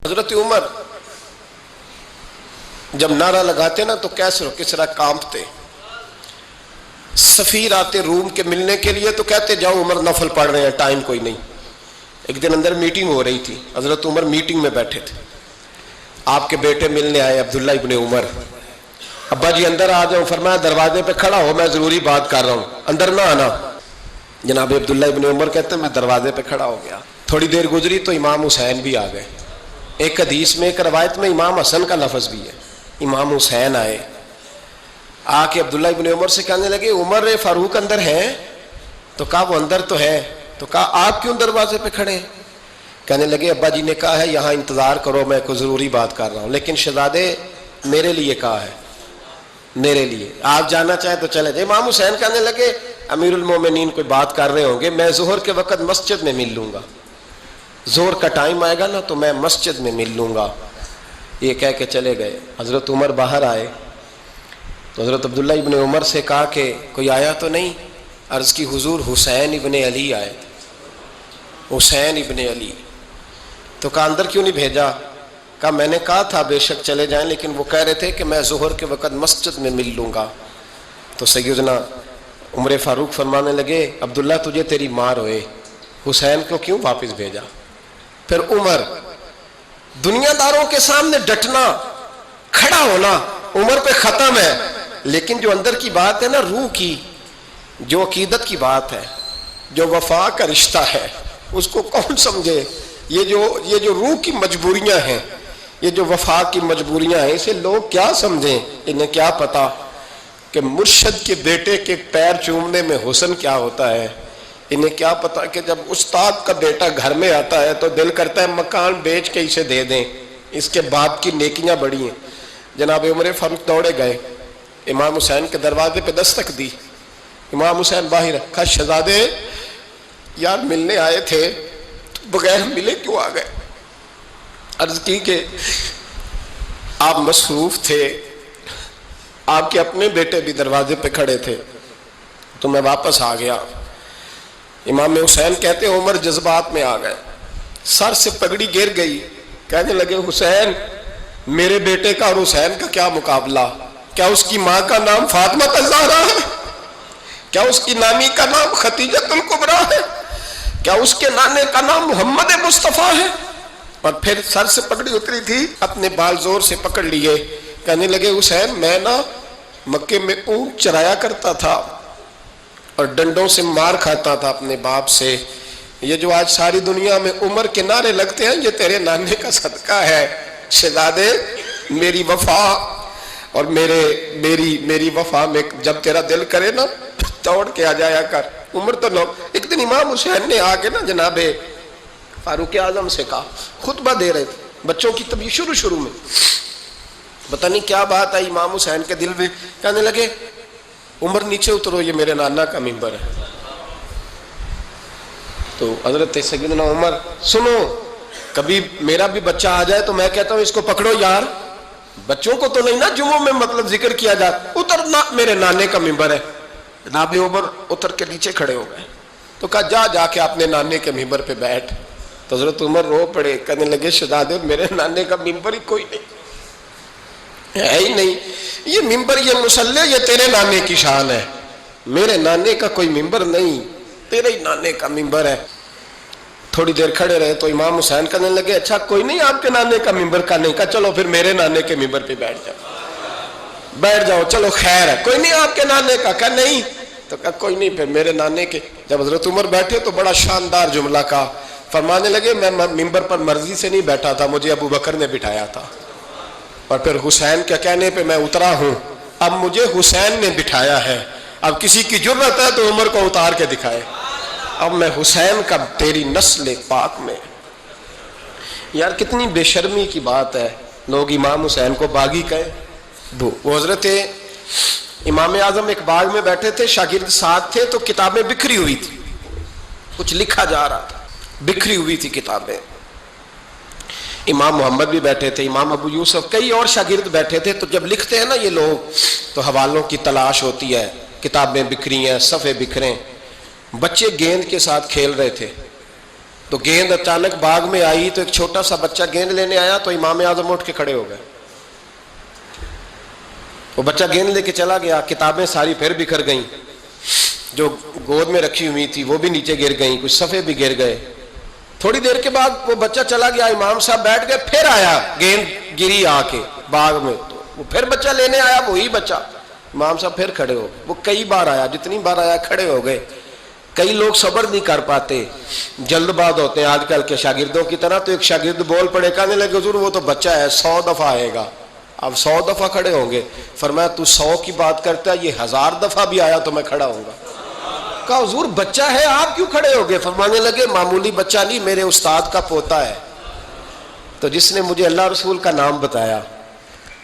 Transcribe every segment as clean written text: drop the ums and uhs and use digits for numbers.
حضرت عمر جب نعرہ لگاتے نا تو کیسر و کسرا کانپتے. سفیر آتے روم کے ملنے کے لیے تو کہتے جاؤ عمر نفل پڑھ رہے ہیں، ٹائم کوئی نہیں. ایک دن اندر میٹنگ ہو رہی تھی، حضرت عمر میٹنگ میں بیٹھے تھے. آپ کے بیٹے ملنے آئے عبداللہ ابن عمر. ابا جی اندر آ جاؤ. فرمایا دروازے پہ کھڑا ہو، میں ضروری بات کر رہا ہوں، اندر نہ آنا. جناب عبداللہ ابن عمر کہتے ہیں میں دروازے پہ کھڑا ہو گیا. تھوڑی دیر گزری تو امام حسین بھی آ گئے. ایک حدیث میں، ایک روایت میں امام حسن کا لفظ بھی ہے. امام حسین آئے، آ کے عبداللہ ابن عمر سے کہنے لگے عمر فاروق اندر ہے؟ تو کہا وہ اندر تو ہے. تو کہا آپ کیوں دروازے پہ کھڑے ہیں؟ کہنے لگے ابا جی نے کہا ہے یہاں انتظار کرو، میں کوئی ضروری بات کر رہا ہوں. لیکن شہزادے میرے لیے کہا ہے، میرے لیے آپ جانا چاہیں تو چلے جائیں. امام حسین کہنے لگے امیر المومنین کوئی بات کر رہے ہوں گے، میں ظہر کے وقت مسجد میں مل لوں گا، ظہر کا ٹائم آئے گا نا تو میں مسجد میں مل لوں گا. یہ کہہ کے چلے گئے. حضرت عمر باہر آئے تو حضرت عبداللہ ابن عمر سے کہا کہ کوئی آیا تو نہیں؟ عرض کی حضور حسین ابن علی آئے. حسین ابن علی. تو کہا اندر کیوں نہیں بھیجا؟ کہا میں نے کہا تھا بے شک چلے جائیں، لیکن وہ کہہ رہے تھے کہ میں ظہر کے وقت مسجد میں مل لوں گا. تو سیدنا عمر فاروق فرمانے لگے عبداللہ تجھے تیری مار ہوئے، حسین کو کیوں واپس بھیجا؟ پھر عمر دنیا داروں کے سامنے ڈٹنا، کھڑا ہونا عمر پہ ختم ہے، لیکن جو اندر کی بات ہے نا، روح کی، جو عقیدت کی بات ہے، جو وفا کا رشتہ ہے، اس کو کون سمجھے؟ یہ جو روح کی مجبوریاں ہیں، یہ جو وفا کی مجبوریاں ہیں، اسے لوگ کیا سمجھیں؟ انہیں کیا پتا کہ مرشد کے بیٹے کے پیر چومنے میں حسن کیا ہوتا ہے. انہیں کیا پتا کہ جب استاد کا بیٹا گھر میں آتا ہے تو دل کرتا ہے مکان بیچ کے اسے دے دیں، اس کے باپ کی نیکیاں بڑی ہیں. جناب عمر فاروق دوڑے گئے، امام حسین کے دروازے پہ دستک دی. امام حسین باہر کہا شہزادے یار ملنے آئے تھے تو بغیر ملے کیوں آ گئے؟ عرض کی کہ آپ مصروف تھے، آپ کے اپنے بیٹے بھی دروازے پہ کھڑے تھے تو میں واپس آ گیا. امام حسین کہتے ہیں عمر جذبات میں آ گئے، سر سے پگڑی گر گئی. کہنے لگے حسین میرے بیٹے کا اور حسین کا کیا مقابلہ؟ کیا اس کی ماں کا نام فاطمہ الزہرا ہے؟ کیا اس کی نانی کا نام ختیجۃ الکبریٰ ہے؟ کیا اس کے نانے کا نام محمد مصطفیٰ ہے؟ اور پھر سر سے پگڑی اتری تھی، اپنے بال زور سے پکڑ لیے. کہنے لگے حسین میں نا مکے میں اونٹ چرایا کرتا تھا اور ڈنڈوں سے مار کھاتا تھا اپنے باپ سے. یہ جو آج ساری دنیا میں عمر کے نعرے لگتے ہیں، یہ تیرے نانے کا صدقہ ہے. شہزادے میری وفا اور میری وفا میں جب تیرا دل کرے نا دوڑ کے آ جایا کر. عمر تو نو. ایک دن امام حسین نے آ کے نا جناب فاروق اعظم سے کہا، خطبہ دے رہے تھے بچوں کی طبیعت شروع میں، پتہ نہیں کیا بات آئی امام حسین کے دل میں. کہنے لگے عمر نیچے اترو، یہ میرے نانا کا ممبر ہے. تو حضرت سیدنا عمر سنو، کبھی میرا بھی بچہ آ جائے تو میں کہتا ہوں اس کو پکڑو یار، بچوں کو تو نہیں نا جمعوں میں مطلب ذکر کیا جاتا، اترنا میرے نانے کا ممبر ہے. جناب عمر اتر کے نیچے کھڑے ہو گئے. تو کہا جا کے اپنے نانے کے ممبر پہ بیٹھ. تو حضرت عمر رو پڑے. کہنے لگے شہزادے میرے نانے کا ممبر ہی کوئی نہیں ہے ہی نہیں. یہ ممبر، یہ مصلی، یہ تیرے نانے کی شان ہے. میرے نانے کا کوئی ممبر نہیں، تیرے ہی نانے کا ممبر ہے. تھوڑی دیر کھڑے رہے تو امام حسین کہنے لگے اچھا کوئی نہیں آپ کے نانے کا ممبر کا نہیں؟ کہا چلو پھر میرے نانے کے ممبر پہ بیٹھ جاؤ، چلو خیر ہے. کوئی نہیں آپ کے نانے کا؟ کہا نہیں. تو کہا کوئی نہیں پھر میرے نانے کے. جب حضرت عمر بیٹھے تو بڑا شاندار جملہ کہا. فرمانے لگے میں ممبر پر مرضی سے نہیں بیٹھا تھا، مجھے ابو بکر نے بٹھایا تھا، اور پھر حسین کے کہنے پہ میں اترا ہوں. اب مجھے حسین نے بٹھایا ہے، اب کسی کی جرت ہے تو عمر کو اتار کے دکھائے. اب میں حسین کا تیری نسل پاک میں. یار کتنی بے شرمی کی بات ہے، لوگ امام حسین کو باغی کہیں. وہ حضرت امام اعظم ایک باغ میں بیٹھے تھے، شاگرد ساتھ تھے، تو کتابیں بکھری ہوئی تھی، کچھ لکھا جا رہا تھا، بکھری ہوئی تھی کتابیں. امام محمد بھی بیٹھے تھے، امام ابو یوسف، کئی اور شاگرد بیٹھے تھے. تو جب لکھتے ہیں نا یہ لوگ تو حوالوں کی تلاش ہوتی ہے، کتابیں بکھری ہیں، صفحے بکھرے. بچے گیند کے ساتھ کھیل رہے تھے تو گیند اچانک باغ میں آئی تو ایک چھوٹا سا بچہ گیند لینے آیا تو امام اعظم اٹھ کے کھڑے ہو گئے. وہ بچہ گیند لے کے چلا گیا, کتابیں ساری پھر بکھر گئیں, جو گود میں رکھی ہوئی تھی وہ بھی نیچے گر گئیں, کچھ صفحے بھی گر گئے. تھوڑی دیر کے بعد وہ بچہ چلا گیا, امام صاحب بیٹھ گئے, پھر آیا, گیند گری آ کے باغ میں, تو وہ پھر بچہ لینے آیا, وہی بچہ. امام صاحب پھر کھڑے ہو گئے. وہ کئی بار آیا, جتنی بار آیا کھڑے ہو گئے. کئی لوگ صبر نہیں کر پاتے, جلد باز ہوتے ہیں آج کل کے شاگردوں کی طرح. تو ایک شاگرد بول پڑے, کہنے لگے حضور وہ تو بچہ ہے 100 دفعہ آئے گا. اب 100 دفعہ کھڑے ہوں گے. فرمایا تو 100 کی بات کرتا ہے, یہ 1000 دفعہ بھی آیا تو میں کھڑا ہوں گا. کہا حضور بچہ ہے آپ کیوں کھڑے ہو گئے؟ فرمانے لگے معمولی بچہ نہیں, میرے استاد کا پوتا ہے. تو جس نے مجھے اللہ رسول کا نام بتایا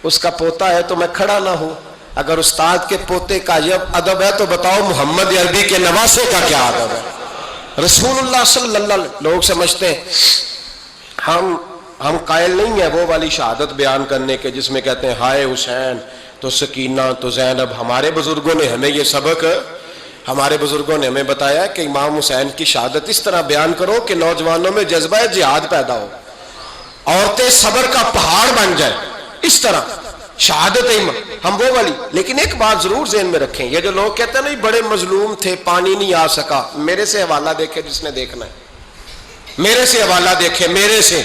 اس کا پوتا ہے تو میں کھڑا نہ ہوں. اگر استاد کے پوتے کا یہ ادب ہے تو بتاؤ محمد عربی کے نواسے کا کیا ادب ہے؟ رسول اللہ صلی اللہ علیہ وسلم. لوگ سمجھتے ہیں ہم قائل نہیں ہیں وہ والی شہادت بیان کرنے کے جس میں کہتے ہیں ہائے حسین تو سکینہ تو زینب. ہمارے بزرگوں نے ہمیں یہ سبق, ہمارے بزرگوں نے ہمیں بتایا کہ امام حسین کی شہادت اس طرح بیان کرو کہ نوجوانوں میں جذبہ جہاد پیدا ہو, عورتیں صبر کا پہاڑ بن جائے. اس طرح شہادت ہم وہ والی. لیکن ایک بات ضرور ذہن میں رکھیں, یہ جو لوگ کہتے ہیں نہیں بڑے مظلوم تھے پانی نہیں آ سکا, میرے سے حوالہ دیکھے جس نے دیکھنا ہے, میرے سے حوالہ دیکھے. میرے سے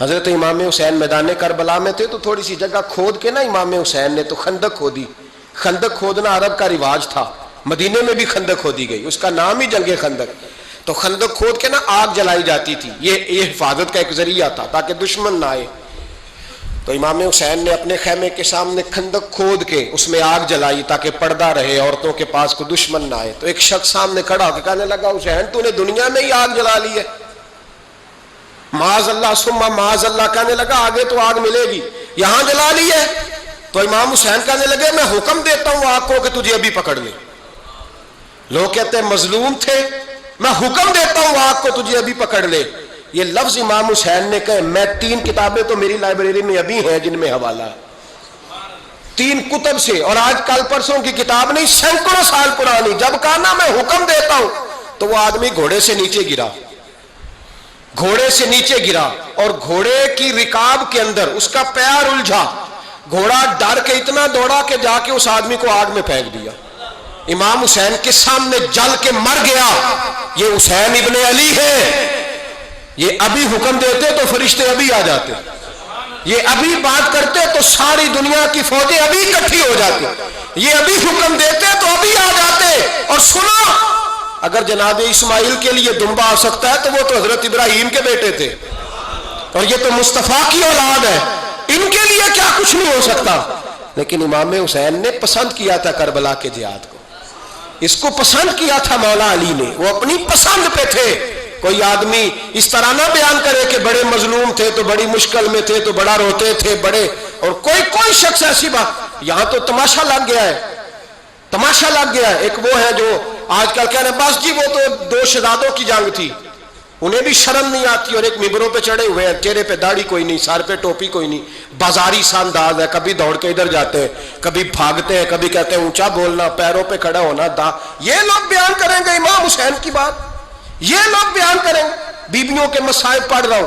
حضرت امام حسین میدان کربلا میں تھے تو تھوڑی سی جگہ کھود کے نا امام حسین نے تو خندق کھودی. خندق کھودنا عرب کا رواج تھا, مدینے میں بھی خندق کھودی گئی, اس کا نام ہی جنگ خندق. تو خندق کھود کے نا آگ جلائی جاتی تھی, یہ حفاظت کا ایک ذریعہ تھا تاکہ دشمن نہ آئے. تو امام حسین نے اپنے خیمے کے سامنے خندق کھود کے اس میں آگ جلائی تاکہ پردہ رہے, عورتوں کے پاس کوئی دشمن نہ آئے. تو ایک شخص سامنے کھڑا ہو کے کہنے لگا حسین تو نے دنیا میں ہی آگ جلا لی ہے. معاذ اللہ ثم معاذ اللہ. کہنے لگا آگے تو آگ ملے گی, یہاں جلا لی ہے. تو امام حسین کہنے لگے میں حکم دیتا ہوں آگ کو کہ تجھے ابھی پکڑ لے. لوگ کہتے ہیں مظلوم تھے, میں حکم دیتا ہوں آگ کو تجھے ابھی پکڑ لے. یہ لفظ امام حسین نے کہے. میں 3 کتابیں تو میری لائبریری میں ابھی ہیں جن میں حوالہ ہے, 3 کتب سے, اور آج کل پرسوں کی کتاب نہیں, سینکڑوں سال پرانی. جب کہا نا میں حکم دیتا ہوں تو وہ آدمی گھوڑے سے نیچے گرا, گھوڑے سے نیچے گرا, اور گھوڑے کی رکاب کے اندر اس کا پیر الجھا. گھوڑا ڈر کے اتنا دوڑا کہ جا کے اس آدمی کو آگ میں پھینک دیا. امام حسین کے سامنے جل کے مر گیا. یہ حسین ابن علی ہے. یہ ابھی حکم دیتے تو فرشتے ابھی آ جاتے, یہ ابھی بات کرتے تو ساری دنیا کی فوجیں ابھی اکٹھی ہو جاتی, یہ ابھی حکم دیتے تو ابھی آ جاتے. اور سنو, اگر جناب اسماعیل کے لیے دمبا آ سکتا ہے تو وہ تو حضرت ابراہیم کے بیٹے تھے, اور یہ تو مصطفیٰ کی اولاد ہے, ان کے لیے کیا کچھ نہیں ہو سکتا. لیکن امام حسین نے پسند کیا تھا کربلا کے جہاد کو, اس کو پسند کیا تھا مولا علی نے, وہ اپنی پسند پہ تھے. کوئی آدمی اس طرح نہ بیان کرے کہ بڑے مظلوم تھے تو بڑی مشکل میں تھے تو بڑا روتے تھے بڑے, اور کوئی شخص ایسی بات. یہاں تو تماشا لگ گیا ہے, تماشا لگ گیا ہے. ایک وہ ہے جو آج کل کہہ رہے ہیں بس جی وہ تو 2 شہزادوں کی جنگ تھی, انہیں بھی شرم نہیں آتی, اور ایک ممبروں پہ چڑھے ہوئے ہیں, چہرے پہ داڑھی کوئی نہیں, سر پہ ٹوپی کوئی نہیں, بازاری سا انداز ہے, کبھی دوڑ کے ادھر جاتے ہیں, کبھی بھاگتے ہیں, کبھی کہتے ہیں اونچا بولنا, پیروں پہ کھڑا ہونا, یہ لوگ بیان کریں گے امام حسین کی بات, یہ لوگ بیان کریں. بیبیوں کے مصائب پڑھ رہا ہوں,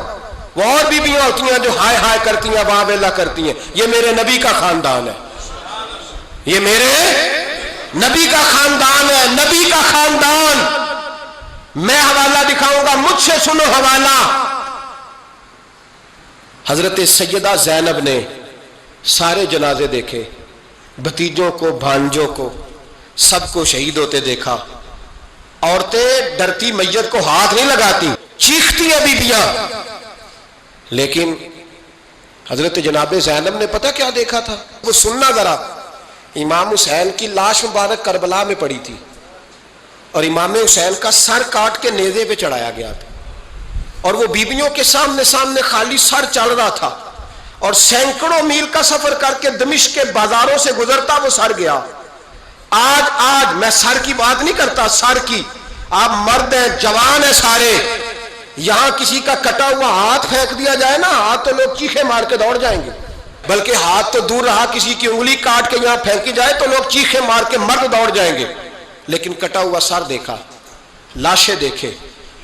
وہ اور بیبیاں ہوتی ہیں جو ہائے ہائے کرتی ہیں, واہ ویلا کرتی ہیں. یہ میرے نبی کا خاندان ہے, یہ میرے نبی کا خاندان ہے, نبی کا خاندان. میں حوالہ دکھاؤں گا, مجھ سے سنو حوالہ. حضرت سیدہ زینب نے سارے جنازے دیکھے, بھتیجوں کو, بھانجوں کو, سب کو شہید ہوتے دیکھا. عورتیں ڈرتی میت کو ہاتھ نہیں لگاتی, چیختی ہیں بیبیاں. لیکن حضرت جناب زینب نے پتہ کیا دیکھا تھا, وہ سننا ذرا. امام حسین کی لاش مبارک کربلا میں پڑی تھی, اور امام حسین کا سر کاٹ کے نیزے پہ چڑھایا گیا تھا, اور وہ بیبیوں کے سامنے خالی سر چل رہا تھا, اور سینکڑوں میل کا سفر کر کے دمشق کے بازاروں سے گزرتا وہ سر گیا. آج میں سر کی بات نہیں کرتا, سر کی. آپ مرد ہیں, جوان ہیں سارے, یہاں کسی کا کٹا ہوا ہاتھ پھینک دیا جائے نا, ہاتھ تو لوگ چیخے مار کے دوڑ جائیں گے, بلکہ ہاتھ تو دور رہا, کسی کی انگلی کاٹ کے یہاں پھینکی جائے تو لوگ چیخے مار کے مرد دوڑ جائیں گے. لیکن کٹا ہوا سر دیکھا, لاشیں دیکھے,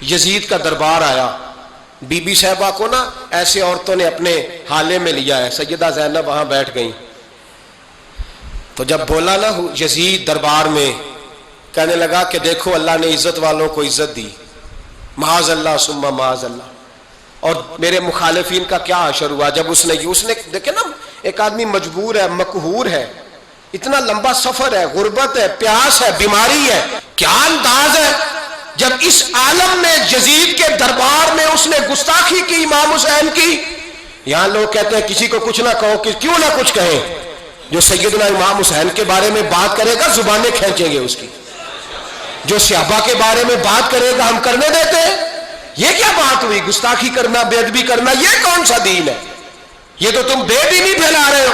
یزید کا دربار آیا، بی بی صاحبہ کو نا ایسے عورتوں نے اپنے حالے میں لیا ہے، سیدہ زینب وہاں بیٹھ گئیں، تو جب بولا نا یزید دربار میں، کہنے لگا کہ دیکھو اللہ نے عزت والوں کو عزت دی، معاذ اللہ ثم معاذ اللہ، اور میرے مخالفین کا کیا حشر ہوا جب اس نے دیکھیں نا، ایک آدمی مجبور ہے، مقہور ہے، اتنا لمبا سفر ہے، غربت ہے، پیاس ہے، بیماری ہے، کیا انداز ہے جب اس عالم میں یزید کے دربار میں اس نے گستاخی کی امام حسین کی۔ یہاں لوگ کہتے ہیں کسی کو کچھ نہ کہو، کہ کیوں نہ کچھ کہیں، جو سیدنا امام حسین کے بارے میں بات کرے گا زبانیں کھینچیں گے اس کی، جو صحابہ کے بارے میں بات کرے گا ہم کرنے دیتے ہیں؟ یہ کیا بات ہوئی؟ گستاخی کرنا، بے ادبی کرنا، یہ کون سا دین ہے؟ یہ تو تم بے دینی پھیلا رہے ہو۔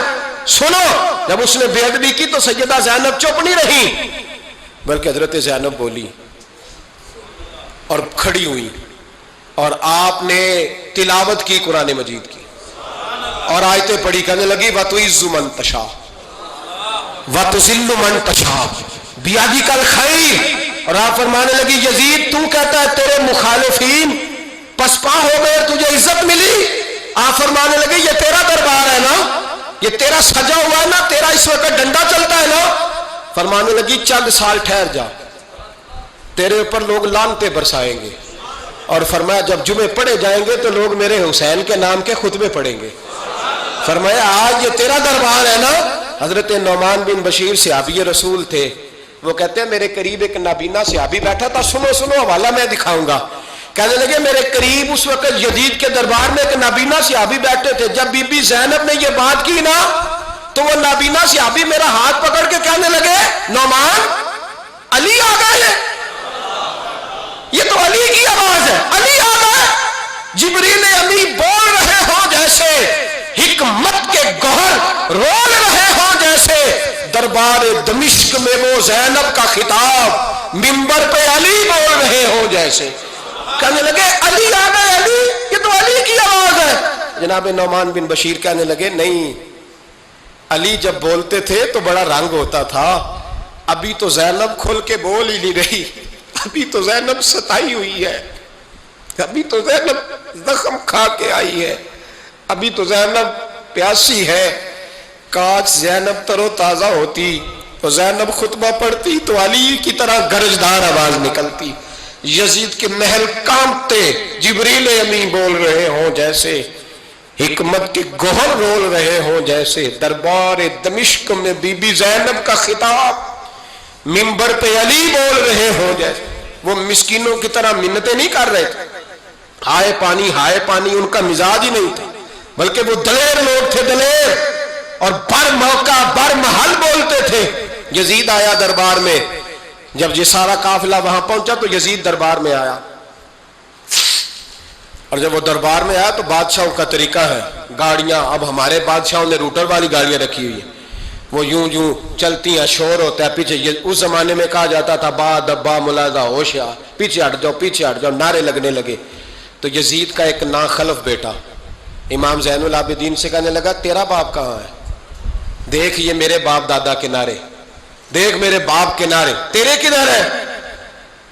سنو، جب اس نے بے ادبی کی تو سیدہ زینب چپ نہیں رہی، بلکہ حضرت زینب بولی اور کھڑی ہوئی، اور آپ نے تلاوت کی قرآن مجید کی اور آیتیں پڑھی، کہنے لگی وَتُعِزُّ مَن تَشَاءُ وَتُذِلُّ مَن تَشَاءُ بِیَدِکَ الْخَیْرُ، اور آپ فرمانے لگی یزید تو کہتا ہے تیرے مخالفین پسپا ہو گئے، تجھے عزت ملی؟ آپ فرمانے لگے یہ تیرا دربار ہے نا، یہ تیرا سجا ہوا ہے نا، تیرا اس وقت ڈنڈا چلتا ہے نا۔ فرمانے لگی چند سال ٹھہر جا، تیرے اوپر لوگ لعنتیں برسائیں گے، اور فرمایا جب جمعے پڑھے جائیں گے تو لوگ میرے حسین کے نام کے خطبے پڑھیں گے۔ فرمایا آج یہ تیرا دربار ہے نا۔ حضرت نعمان بن بشیر صحابی رسول تھے، وہ کہتے ہیں میرے قریب ایک نابینا صحابی بیٹھا تھا، سنو سنو حوالہ میں دکھاؤں گا۔ کہنے لگے میرے قریب اس وقت یزید کے دربار میں ایک نابینا صحابی بیٹھے تھے، جب بی بی زینب نے یہ بات کی نا تو وہ نابینا صحابی میرا ہاتھ پکڑ کے کہنے لگے نعمان علی آ گئے ہیں، یہ تو علی کی آواز ہے، علی آ گئے۔ جبریل امی بول رہے ہوں جیسے، حکمت کے گوہر رول رہے ہوں جیسے، دربار دمشق میں وہ زینب کا خطاب منبر پہ علی بول رہے ہوں جیسے۔ کہنے لگے علی آ گئے، علی، یہ تو علی کی آواز ہے۔ جناب نعمان بن بشیر کہنے لگے نہیں، علی جب بولتے تھے تو بڑا رنگ ہوتا تھا، ابھی تو زینب کھل کے بول ہی نہیں رہی، ابھی تو زینب ستائی ہوئی ہے، ابھی تو زینب زخم کھا کے آئی ہے، ابھی تو زینب پیاسی ہے۔ کاش زینب تر و تازہ ہوتی تو زینب خطبہ پڑھتی تو علی کی طرح گرجدار آواز نکلتی، یزید کے محل کانپتے، جبریل امی بول رہے ہوں جیسے، حکمت کے گوہر رول رہے ہوں جیسے، دربار دمشق میں بی بی زینب کا خطاب منبر پہ علی بول رہے ہوں جیسے۔ وہ مسکینوں کی طرح منتیں نہیں کر رہے تھے، ہائے پانی ان کا مزاج ہی نہیں تھا، بلکہ وہ دلیر لوگ تھے، دلیر، اور بر موقع بر محل بولتے تھے۔ یزید آیا دربار میں، جب یہ سارا قافلہ وہاں پہنچا تو یزید دربار میں آیا، اور جب وہ دربار میں آیا تو بادشاہوں کا طریقہ ہے، گاڑیاں، اب ہمارے بادشاہوں نے روٹر والی گاڑیاں رکھی ہوئی ہیں، وہ یوں چلتی ہیں، شور ہوتا ہے پیچھے۔ اس زمانے میں کہا جاتا تھا با دبا ملاحظہ ہوشیار، پیچھے ہٹ جاؤ، نعرے لگنے لگے۔ تو یزید کا ایک ناخلف بیٹا امام زین العابدین سے کہنے لگا تیرا باپ کہاں ہے؟ دیکھ یہ میرے باپ دادا کے نعرے، دیکھ میرے باپ کے نعرے، تیرے کدھر ہے؟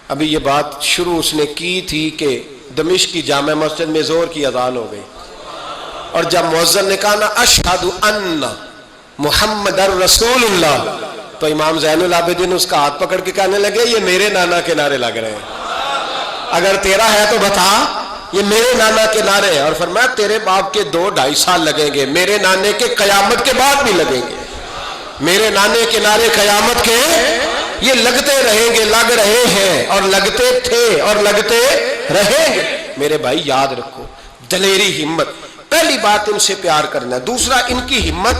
ابھی یہ بات شروع اس نے کی تھی کہ دمشق کی جامع مسجد میں زور کی اذان ہو گئی، اور جب مؤذن نے کہا نا اشہد ان محمد رسول اللہ، تو امام زین العابدین اس کا ہاتھ پکڑ کے کہنے لگے یہ میرے نانا کے نعرے لگ رہے ہیں، اگر تیرا ہے تو بتا، یہ میرے نانا کے نعرے ہیں۔ اور فرمایا تیرے باپ کے 2-2.5 سال لگیں گے، میرے نانے کے قیامت کے بعد بھی لگیں گے، میرے نانے کے نعرے قیامت کے یہ لگتے رہیں گے، لگ رہے ہیں اور لگتے تھے اور لگتے رہیں گے۔ میرے بھائی یاد رکھو، دلیری، ہمت، پہلی بات ان سے پیار کرنا ہے، دوسرا ان کی ہمت،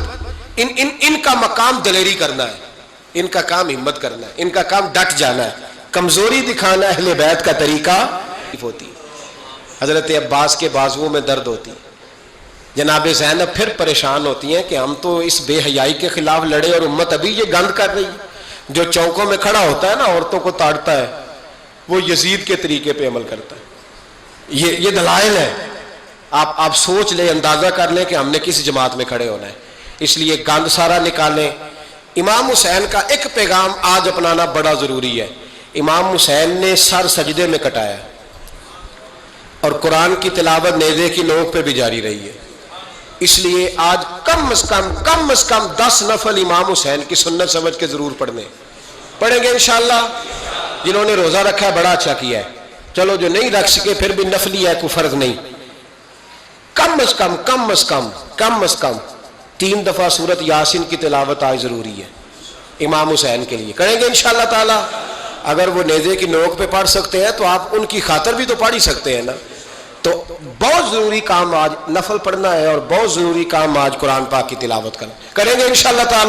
ان کا مقام دلیری کرنا ہے، ان کا کام ہمت کرنا ہے، ان کا کام ڈٹ جانا ہے، کمزوری دکھانا اہل بیت کا طریقہ ہوتی۔ حضرت عباس کے بازوؤں میں درد ہوتی، جناب زینب پھر پریشان ہوتی ہیں کہ ہم تو اس بے حیائی کے خلاف لڑے اور امت ابھی یہ گند کر رہی ہے۔ جو چوکوں میں کھڑا ہوتا ہے نا عورتوں کو تاڑتا ہے، وہ یزید کے طریقے پہ عمل کرتا ہے۔ یہ دلائل ہے، آپ سوچ لیں، اندازہ کر لیں کہ ہم نے کس جماعت میں کھڑے ہونا ہے، اس لیے گند سارا نکالیں۔ امام حسین کا ایک پیغام آج اپنانا بڑا ضروری ہے۔ امام حسین نے سر سجدے میں کٹایا، اور قرآن کی تلاوت نیزے کی نوک پہ بھی جاری رہی ہے. اس لیے آج کم از کم 10 نفل امام حسین کی سنت سمجھ کے ضرور پڑھیں گے انشاءاللہ. جنہوں نے روزہ رکھا ہے بڑا اچھا کیا ہے, چلو جو نہیں رکھ سکے پھر بھی نفلی ہے, کوئی فرض نہیں. کم از کم 3 دفعہ سورت یاسین کی تلاوت آج ضروری ہے امام حسین کے لیے. کریں گے انشاءاللہ تعالی. اگر وہ نیزے کی نوک پہ پڑھ سکتے ہیں تو آپ ان کی خاطر بھی تو پڑھ ہی سکتے ہیں نا. تو بہت ضروری کام آج نفل پڑھنا ہے, اور بہت ضروری کام آج قرآن پاک کی تلاوت کرنا. کریں گے انشاءاللہ تعالی.